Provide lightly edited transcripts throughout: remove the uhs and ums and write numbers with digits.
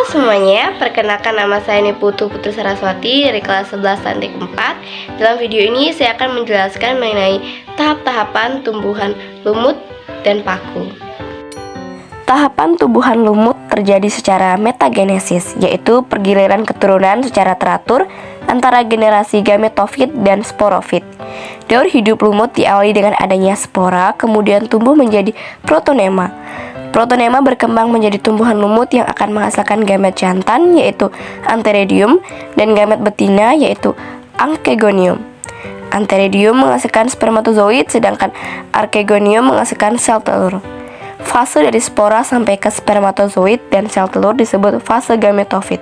Halo semuanya, perkenalkan nama saya Niputu Putri Saraswati dari kelas 11 Santik 4. Dalam video ini saya akan menjelaskan mengenai tahap-tahapan tumbuhan lumut dan paku. Tahapan tumbuhan lumut terjadi secara metagenesis, yaitu pergiliran keturunan secara teratur antara generasi gametofit dan sporofit. Daur hidup lumut diawali dengan adanya spora, kemudian tumbuh menjadi protonema. Protonema berkembang menjadi tumbuhan lumut yang akan menghasilkan gamet jantan, yaitu antheridium, dan gamet betina, yaitu anchegonium. Antheridium menghasilkan spermatozoid, sedangkan archegonium menghasilkan sel telur. Fase dari spora sampai ke spermatozoid dan sel telur disebut fase gametofit.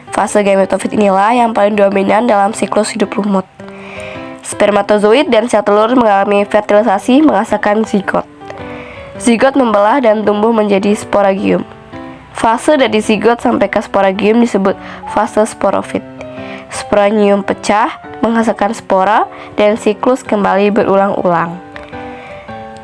Fase gametofit inilah yang paling dominan dalam siklus hidup lumut. Spermatozoid dan sel telur mengalami fertilisasi menghasilkan zigot. Zigot membelah dan tumbuh menjadi sporagium. Fase dari zigot sampai ke sporagium disebut fase sporofit. Sporanium pecah, menghasilkan spora, dan siklus kembali berulang-ulang.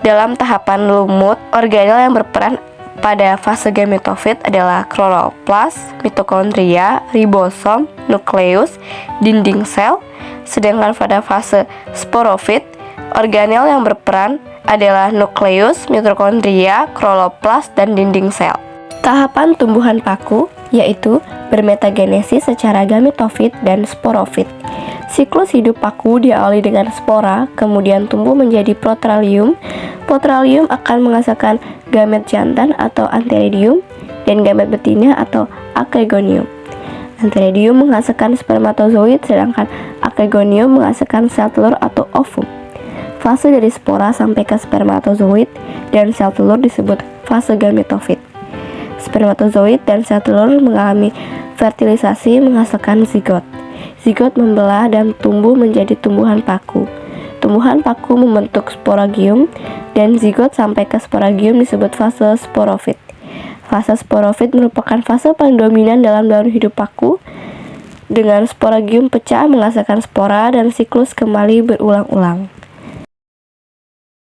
Dalam tahapan lumut, organel yang berperan pada fase gametofit adalah kloroplas, mitokondria, ribosom, nukleus, dinding sel, sedangkan pada fase sporofit, organel yang berperan adalah nukleus, mitokondria, kloroplas, dan dinding sel. Tahapan tumbuhan paku yaitu bermetagenesis secara gametofit dan sporofit. Siklus hidup paku diawali dengan spora, kemudian tumbuh menjadi protralium. Protralium akan menghasilkan gamet jantan atau antheridium dan gamet betina atau anchegonium. Antheridium menghasilkan spermatozoid, sedangkan anchegonium menghasilkan sel telur atau ovum. Fase dari spora sampai ke spermatozoid dan sel telur disebut fase gametofit. Spermatozoid dan sel telur mengalami fertilisasi menghasilkan zigot. Zigot membelah dan tumbuh menjadi tumbuhan paku. Tumbuhan paku membentuk sporagium dan zigot sampai ke sporagium disebut fase sporofit. Fase sporofit merupakan fase paling dominan dalam daur hidup paku. Dengan sporagium pecah menghasilkan spora dan siklus kembali berulang-ulang.